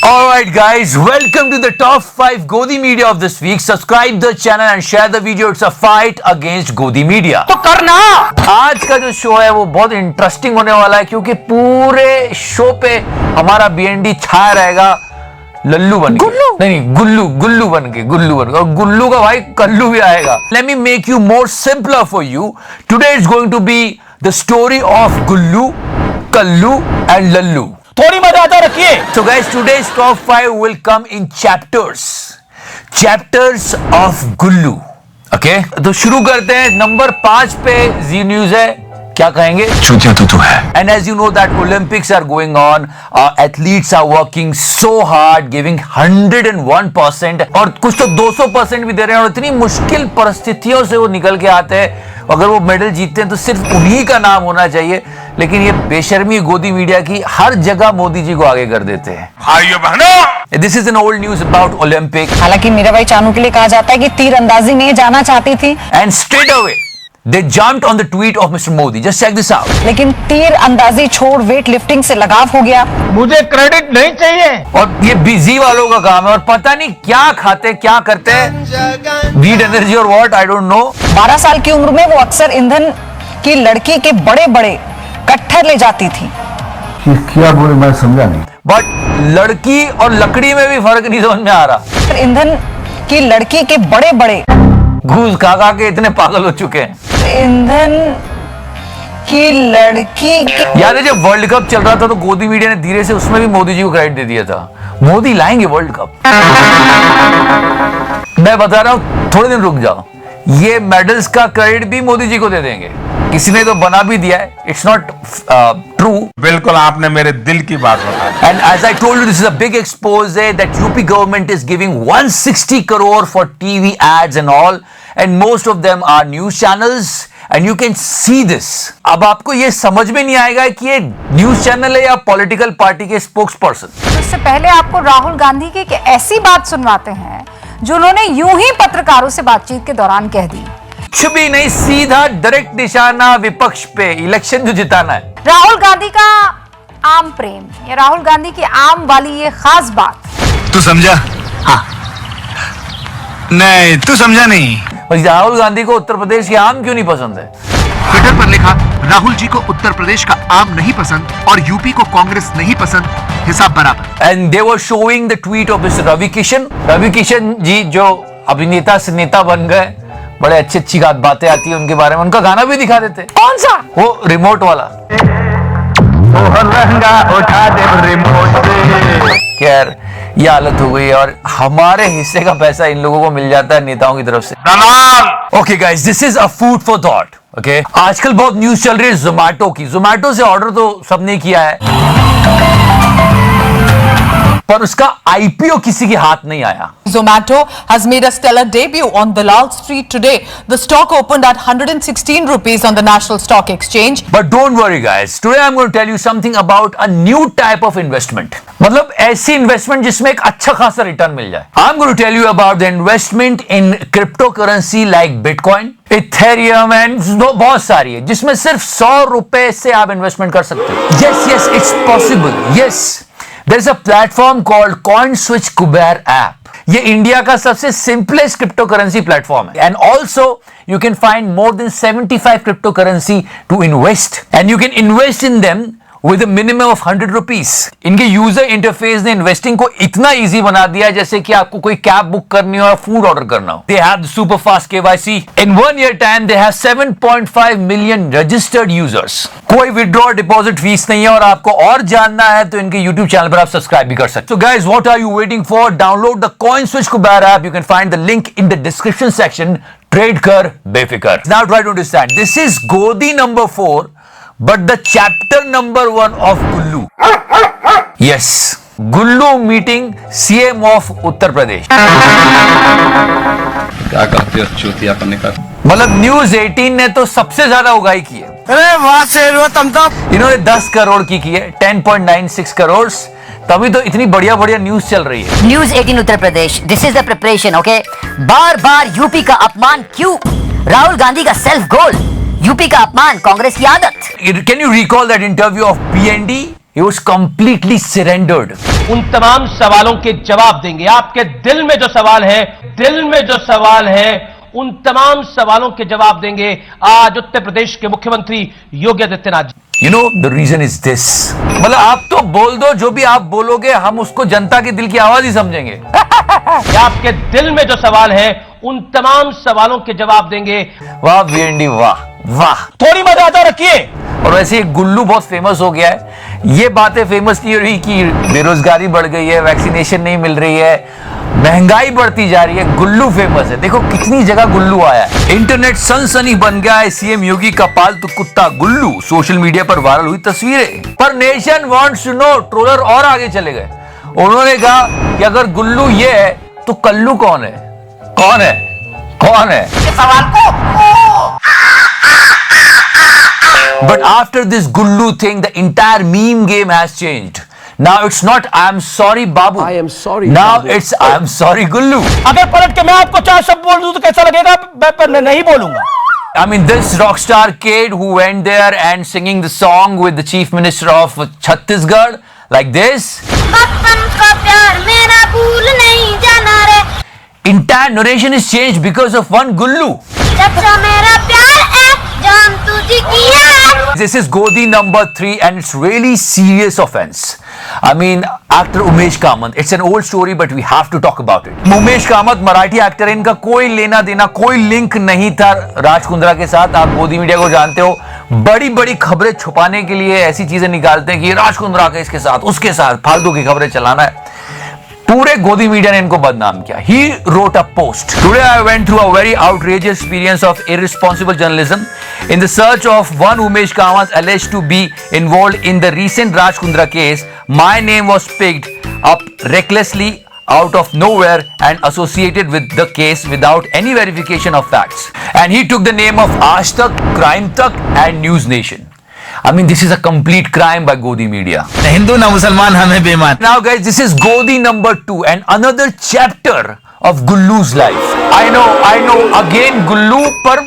Alright guys, welcome to the top 5 Godi Media of this week. Subscribe the channel and share the video. It's a fight against Godi Media. तो करना। आज का जो show है वो बहुत interesting होने वाला है क्योंकि पूरे शो पे हमारा बीएनडी छाया रहेगा लल्लू बन के। नहीं गुल्लू बन के और गुल्लू का भाई कल्लू भी आएगा। Let me make you more simpler for you. Today is going to be the story of Gullu, Kallu and Lallu. थोड़ी मजा आता रखिए। So guys, today's top 5 will come in chapters of Gullu. Okay? तो शुरू करते हैं। Number 5 पे जी news है, क्या कहेंगे? चूतिया तो है। And as you know that Olympics are going on, athletes are working so hard, giving 101% और कुछ तो 200% भी दे रहे हैं और इतनी मुश्किल परिस्थितियों से वो निकल के आते हैं। अगर वो मेडल जीतते हैं तो सिर्फ उन्हीं का नाम होना चाहिए, लेकिन ये बेशर्मी गोदी मीडिया की हर जगह मोदी जी को आगे कर देते हैं। भाइयों बहनों, this is an old news about Olympic. हालांकि मीराबाई चानू के लिए कहा जाता है कि तीरंदाजी में जाना चाहती थी, and straight away they jumped on the tweet of Mr. Modi. Just check this out. लेकिन तीर अंदाजी छोड़ वेट लिफ्टिंग से लगाव हो गया। मुझे क्रेडिट नहीं चाहिए। और ये बिजी वालों का काम है और पता नहीं क्या खाते क्या करते हैं, वीड एनर्जी और व्हाट आई डोंट नो। 12 साल की उम्र में वो अक्सर ईंधन की लड़की के बड़े बड़े कट्टर ले जाती थी। क्या बोले मैं समझा नहीं। बट लड़की और लकड़ी में भी फर्क नहीं समझ में आ रहा। ईंधन की लड़की के बड़े बड़े घूस खा के इतने पागल हो चुके हैं। ईंधन की लड़की के याद है जब वर्ल्ड कप चल रहा था तो गोदी मीडिया ने धीरे से उसमें भी मोदी जी को क्रेडिट दे दिया था, मोदी लाएंगे वर्ल्ड कप। मैं बता रहा हूं, थोड़े दिन रुक जाओ, ये मेडल्स का क्रेडिट भी मोदी जी को दे देंगे। किसी ने तो बना भी दिया है, इट्स नॉट ट्रू। बिल्कुल आपने मेरे दिल की बात बताई। And as I told you, this is a big expose that UP government is giving 160 crore for TV ads and all, and most of them are news channels, and you can see this. अब आपको ये समझ में नहीं आएगा कि ये news channel है या पॉलिटिकल पार्टी के स्पोक्स पर्सन। इससे पहले आपको राहुल गांधी की एक ऐसी बात सुनवाते हैं जो उन्होंने यूं ही पत्रकारों से बातचीत के दौरान कह दी। कुछ भी नहीं, सीधा डायरेक्ट निशाना विपक्ष पे, इलेक्शन जो जिताना है। राहुल गांधी का आम प्रेम या राहुल गांधी की आम वाली ये खास बात। तू समझा? हाँ। नहीं तू समझा नहीं। राहुल गांधी को उत्तर प्रदेश की आम क्यों नहीं पसंद है? ट्विटर पर लिखा, राहुल जी को उत्तर प्रदेश का आम नहीं पसंद और यूपी को कांग्रेस नहीं पसंद, हिसाब बराबर। And they were showing the tweet of mister Ravi Kishan ji जो अभिनेता से नेता बन गए, बड़े अच्छी बातें आती है उनके बारे में, उनका गाना भी दिखा देते। कौन सा? वो रिमोट वाला। उठा दे रिमोट से। खैर ये हालत हो गई और हमारे हिस्से का पैसा इन लोगों को मिल जाता है नेताओं की तरफ से। Okay guys, this is a food for thought. Okay, आजकल बहुत न्यूज चल रही है जोमैटो की। जोमैटो से ऑर्डर तो सबने किया है पर उसका आईपीओ किसी के हाथ नहीं आया। Zomato has made a stellar debut on Dalal Street today. The stock opened at 116 rupees on the National Stock Exchange. But don't worry guys, today I'm going to tell you something about a new type of investment. मतलब ऐसी investment जिसमें एक अच्छा खासा return मिल जाए। I'm going to tell you about the investment in cryptocurrency like Bitcoin, Ethereum and बहुत सारी है जिसमें सिर्फ 100 रुपए से आप इन्वेस्टमेंट कर सकते हो। Yes, it's possible. Yes. There's a platform called CoinSwitch Kuber app. ये इंडिया का सबसे सिंपलेस्ट क्रिप्टो करेंसी प्लेटफॉर्म है and also you can find more than 75 crypto currency to invest and you can invest in them with a minimum of 100 rupees. इनके user interface ने investing को इतना easy बना दिया जैसे कि आपको कोई कैब बुक करनी हो या फूड ऑर्डर करना हो। They have the super fast KYC. In 1 year time they have 7.5 million registered users. कोई विड्रॉ डिपॉजिट फीस नहीं है और आपको और जानना है तो इनके YouTube चैनल पर आप सब्सक्राइब भी कर सकते हो। So guys, what are you waiting for? Download the CoinSwitch Kuber app. You can find the link in the description section. Trade कर बेफिक्र। Now try to understand. This is Godi number 4. But the chapter number 1 of Gullu. Yes, Gullu meeting CM of Uttar Pradesh. क्या कहते हो चूतियापन का? मतलब news 18 ने तो सबसे ज्यादा उगाई की है। अरे वाह शेर वो तम तो। इन्होंने 10 करोड़ की है, 10.96 करोड़। तभी तो इतनी बढ़िया न्यूज चल रही है। News 18 Uttar Pradesh, this is the preparation. Okay, bar bar UP का अपमान क्यों? राहुल गांधी का सेल्फ गोल, यूपी का अपमान कांग्रेस की आदत। Can you recall that interview of BND He was completely surrendered. उन तमाम सवालों के जवाब देंगे। आपके दिल में जो सवाल है, उन तमाम सवालों के जवाब देंगे आज उत्तर प्रदेश के मुख्यमंत्री Yogi Adityanath ji. You know, the reason is this. मतलब आप तो बोल दो, जो भी आप बोलोगे हम उसको जनता के दिल की आवाज ही समझेंगे। आपके दिल में जो सवाल है, उन तमाम सवालों के जवाब देंगे। वाह बीएनडी, वाह वाह। थोड़ी मर्यादा रखिए। और वैसे गुल्लू बहुत फेमस हो गया है। ये बातें फेमस नहीं हो रही कि बेरोजगारी बढ़ गई है, वैक्सीनेशन नहीं मिल रही है, महंगाई बढ़ती जा रही है, गुल्लू फेमस है। देखो कितनी जगह गुल्लू आया है। इंटरनेट सनसनी बन गया है सीएम योगी का पालतू कुत्ता गुल्लू। सोशल मीडिया पर वायरल हुई तस्वीरें, पर nation wants to know. Troller और आगे चले गए। उन्होंने कहा कि अगर गुल्लू ये है तो कल्लू कौन है? कौन है? कौन है? सवाल को But after this Gullu thing, the entire meme game has changed. Now it's not I am sorry Babu. I am sorry, Now Babu. it's I am sorry Gullu. अगर पलट के मैं आपको 4 शब्द बोल दूं तो कैसा लगेगा? मैं नहीं बोलूंगा। I mean, this rock star kid who went there and singing the song with the chief minister of Chhattisgarh like this. बचपन का प्यार मेरा भूल नहीं जाना रे। Entire narration is changed because of one Gullu. चाचा मेरा प्यार है जान तुझे किया। This is Godi number 3 and it's really serious offense. I mean, actor Umesh Kamath. It's an old story but we have to talk about it. Umesh Kamath Marathi actor, इनका कोई लेना देना, कोई लिंक नहीं था राज कुंद्रा के साथ। आप गोदी मीडिया को जानते हो, बड़ी बड़ी खबरें छुपाने के लिए ऐसी चीजें निकालते हैं कि राज कुंद्रा का इसके साथ, उसके साथ फालतू की खबरें चलाना है। पूरे गोदी मीडिया ने इनको बदनाम किया। He wrote a post. Today I went through a very outrageous experience of irresponsible journalism in the search of one Umesh Kamath alleged to be involved in the recent Raj Kundra case. My name was picked up recklessly out of nowhere and associated with the case without any verification of facts. And he took the name of Aaj Tak, Crime Tak and News Nation. I mean, this is a complete crime by Godi Media. Hindu ना मुसलमान हमें बेईमान। Now guys, this is Godi number 2 and another chapter of Gullu's life. I know, again Gullu, पर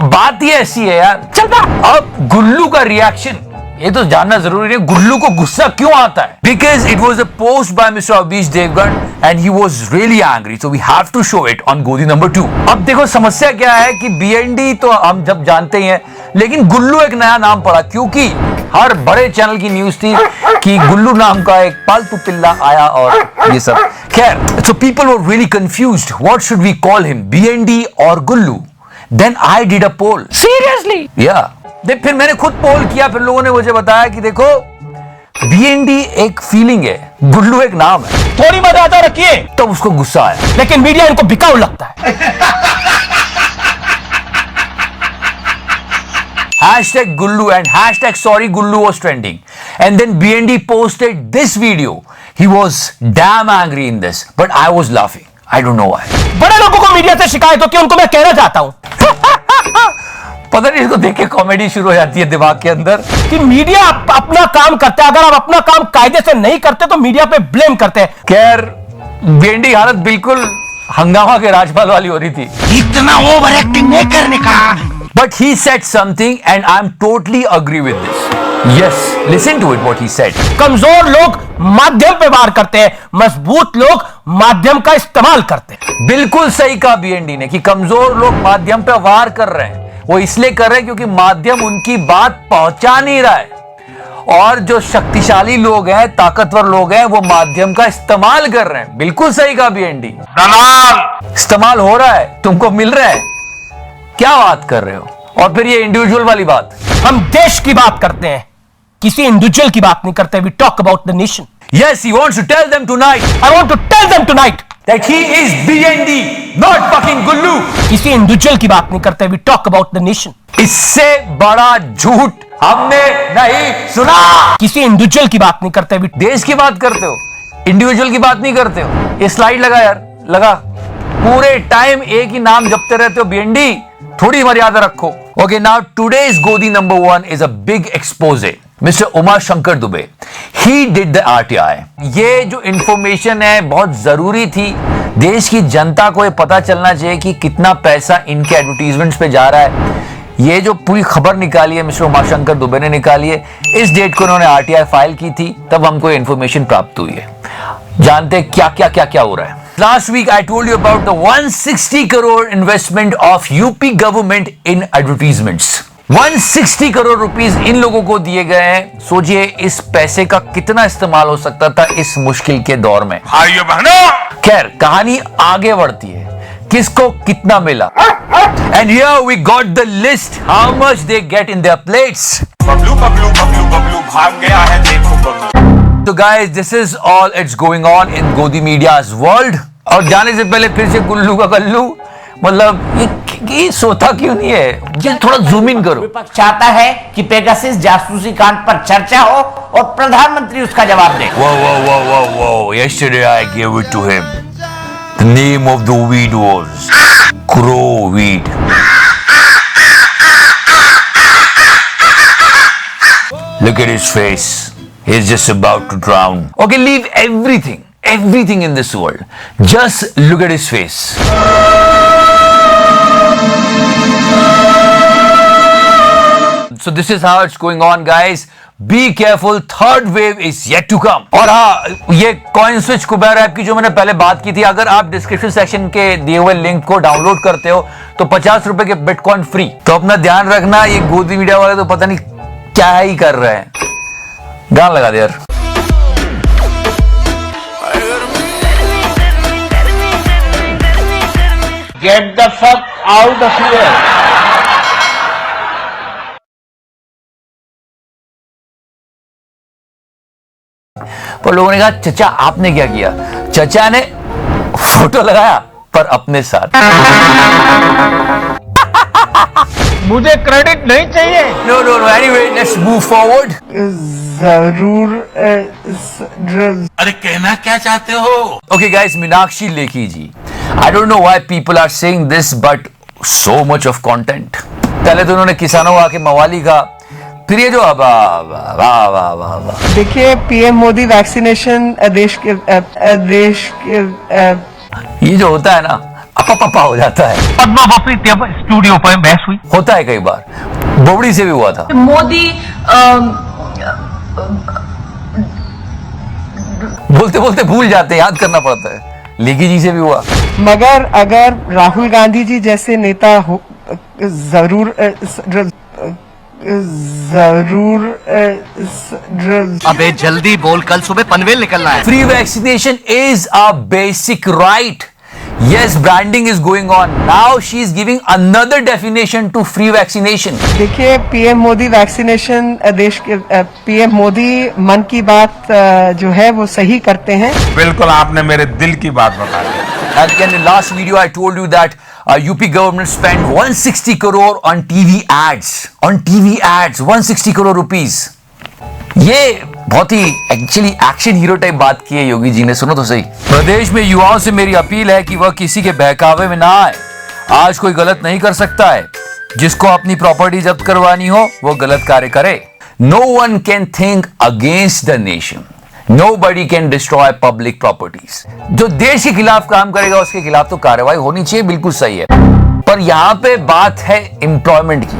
बात ही ऐसी है यार। चलता अब गुल्लू का रिएक्शन ये तो जानना जरूरी है। गुल्लू को गुस्सा क्यों आता है? Because it was a post by Mr. Abhish Devgan and he was really angry, so we have to show it on Godi number 2. अब देखो समस्या क्या है कि BND तो हम जब जानते ही हैं, लेकिन गुल्लू एक नया नाम पड़ा क्योंकि हर बड़े चैनल की न्यूज थी कि गुल्लू नाम का एक पालतू पिल्ला आया और ये सब। खैर, so people were really confused. What should we call him? BND or Gullu? Then I did a poll. Seriously? Yeah. फिर मैंने खुद पोल किया, फिर लोगों ने मुझे बताया कि देखो बीएनडी एक फीलिंग है, गुल्लू एक नाम है। थोड़ी मर्यादा रखिए। तब उसको गुस्सा आया। लेकिन मीडिया इनको बिकाऊ लगता है। Hashtag Gullu and hashtag sorry Gullu was trending. And then BND posted this video. He was damn angry in this, but I was laughing. I don't know why. बड़े लोगों को मीडिया से शिकायत होती है, उनको मैं कहना चाहता हूं पता नहीं इसको देख के कॉमेडी शुरू हो जाती है दिमाग के अंदर कि मीडिया अपना काम करता है। अगर आप अपना काम कायदे से नहीं करते तो मीडिया पे ब्लेम करते हैं। खैर, बीएनडी हालत बिल्कुल हंगामा के राजपाल वाली हो रही थी। इतना ओवर एक्टिंग नहीं करने का। But he said something and I'm totally agree with this. Yes, listen to it what he said. कमजोर लोग माध्यम पे वार करते हैं, मजबूत लोग माध्यम का इस्तेमाल करते हैं। बिल्कुल सही कहा बीएनडी ने कि कमजोर लोग माध्यम पे वार कर रहे हैं। वो इसलिए कर रहे हैं क्योंकि माध्यम उनकी बात पहुंचा नहीं रहा है और जो शक्तिशाली लोग हैं, ताकतवर लोग हैं, वो माध्यम का इस्तेमाल कर रहे हैं। बिल्कुल सही कहा बीएनडी। इस्तेमाल हो रहा है, तुमको मिल रहा है, क्या बात कर रहे हो? और फिर ये इंडिविजुअल वाली बात, हम देश की बात करते हैं, किसी इंडिविजुअल की बात नहीं करते। We talk about the nation. Yes, he wants to tell them tonight. I want to tell them tonight that he is BND, not fucking Gullu. किसी इंडिविजुअल की बात नहीं करते। We talk about the nation. इससे बड़ा झूठ हमने नहीं सुना। किसी इंडिविजुअल की बात नहीं करते। देश की बात करते हो, इंडिविजुअल की बात नहीं करते हो। ये स्लाइड लगा यार, लगा। पूरे टाइम एक ही नाम जपते रहते हो बीएनडी, थोड़ी मर्यादा रखो। ओके, नाउ टुडेज गोदी number 1 is a big exposé. Mister Uma Shankar Dubey, he did the RTI। ये जो इंफॉर्मेशन है बहुत जरूरी थी। देश की जनता को ये पता चलना चाहिए कि कितना पैसा इनके एडवर्टीजमेंट्स पे जा रहा है। ये जो पूरी खबर निकाली है मिस्टर उमाशंकर दुबे ने निकाली है, इस डेट को उन्होंने आरटीआई फाइल की थी, तब हमको इन्फॉर्मेशन प्राप्त हुई है। जानते क्या क्या क्या क्या हो रहा है। Last week I told you about the 160 crore investment of UP government in advertisements. 160 crore rupees in लोगों को दिए गए हैं। सोचिए इस पैसे का कितना इस्तेमाल हो सकता था इस मुश्किल के दौर में। भाइयों बहनों, खैर कहानी आगे बढ़ती है, किसको कितना मिला। And here we got the list how much they get in their plates. Bablu Bablu Bablu Bablu भाग गया है, देखो Bablu. So guys, this is all it's going on in Godi Media's world. और जाने से पहले फिर से गुल्लू का कल्लू, मतलब ये सोता क्यों नहीं है, ये थोड़ा जूम इन करो। विपक्ष चाहता है कि पेगासस जासूसी कांड पर चर्चा हो और प्रधानमंत्री उसका जवाब दे। Whoa. Yesterday I gave it to him. The name of the weed was Crow weed. Look at his face. He's just about to drown. Okay, leave everything in this world. Just look at his face. So this is how it's going on, guys. Be careful. Third wave is yet to come. और हाँ, ये coin switch Kuber app की जो मैंने पहले बात की थी, अगर आप डिस्क्रिप्शन सेक्शन के दिए हुए लिंक को डाउनलोड करते हो तो 50 रुपए के बिटकॉइन फ्री। तो अपना ध्यान रखना, ये गोदी मीडिया वाले तो पता नहीं क्या ही कर रहे हैं। गाना लगा दे यार। Get the fuck out of here. पर लोगों ने कहा चचा आपने क्या किया? चचा ने फोटो लगाया पर अपने साथ। मुझे क्रेडिट नहीं चाहिए। No. Anyway, let's move forward. अरे कहना क्या चाहते हो? Okay, guys, Meenakshi Lekhi ji. I don't know why people are saying this, but so much of content. पहले तो उन्होंने किसानों को आके मवाली का, फिर ये जो वाह। देखिए, पीएम मोदी वैक्सीनेशन देश के ये जो होता है ना, अपा हो जाता है। पद्मा बपरी स्टूडियो पर बहस हुई, होता है कई बार, बोबड़ी से भी हुआ था। मोदी बोलते बोलते भूल जाते, याद करना पड़ता है। लेखी जी से भी हुआ। मगर अगर राहुल गांधी जी जैसे नेता हो, जरूर अबे जल्दी बोल, कल सुबह पनवेल निकलना है। Free vaccination is a basic right. Yes, branding is going on. Now she is giving another definition to free vaccination. देखिए, पीएम मोदी वैक्सीनेशन देश के पीएम मोदी मन की बात जो है वो सही करते हैं। बिल्कुल आपने मेरे दिल की बात बता दी। And again, in last video, I told you that UP government spent 160 crore on TV ads. On TV ads, 160 crore rupees. ये बहुत ही एक्चुअली एक्शन हीरो टाइप बात की है योगी जी ने, सुनो तो सही। प्रदेश में युवाओं से मेरी अपील है कि वह किसी के बहकावे में ना आए। आज कोई गलत नहीं कर सकता है। जिसको अपनी प्रॉपर्टी जब्त करवानी हो वो गलत कार्य करे। No one can think against the nation. Nobody can destroy public properties. जो देश के खिलाफ काम करेगा उसके खिलाफ तो कार्रवाई होनी चाहिए, बिल्कुल सही है। पर यहाँ पे बात है एम्प्लॉयमेंट की।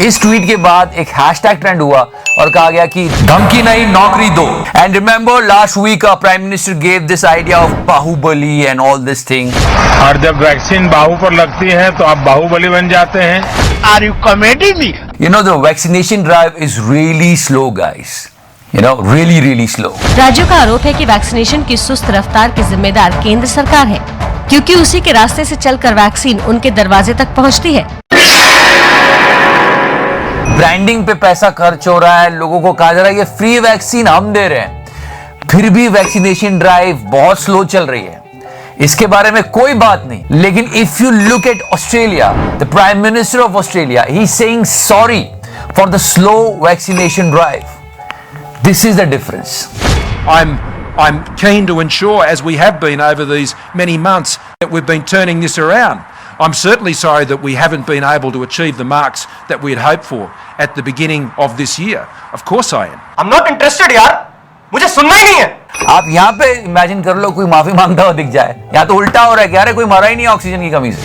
इस ट्वीट के बाद एक हैशटैग ट्रेंड हुआ और कहा गया कि धमकी नहीं नौकरी दो। And remember last week prime minister gave this idea of Baahubali and all this thing. और जब वैक्सीन बाहु पर लगती है तो आप बाहुबली बन जाते हैं। Are you comedy me? You know, the vaccination drive is really slow, guys. You know, really slow. राज्यों का आरोप है कि वैक्सीनेशन की सुस्त रफ्तार की जिम्मेदार केंद्र सरकार है, क्योंकि उसी के रास्ते से चलकर वैक्सीन उनके दरवाजे तक पहुंचती है। ब्रांडिंग पे पैसा खर्च हो रहा है, लोगों को कहा जा रहा है ये फ्री वैक्सीन हम दे रहे हैं, फिर भी वैक्सीनेशन ड्राइव बहुत स्लो चल रही है। इसके बारे में कोई बात नहीं। लेकिन if you look at Australia, the prime minister of Australia, he is saying sorry for the slow vaccination drive. This is the difference. I'm keen to ensure, as we have been over these many months, that we've been turning this around. I'm certainly sorry that we haven't been able to achieve the marks that we had hoped for at the beginning of this year. Of course I am. I'm not interested यार, मुझे सुनना ही नहीं है। आप यहाँ पे imagine कर लो कोई माफी मांगता हुआ दिख जाए। यहाँ तो उल्टा हो रहा है कि अरे कोई मरा ही नहीं ऑक्सीजन की कमी से।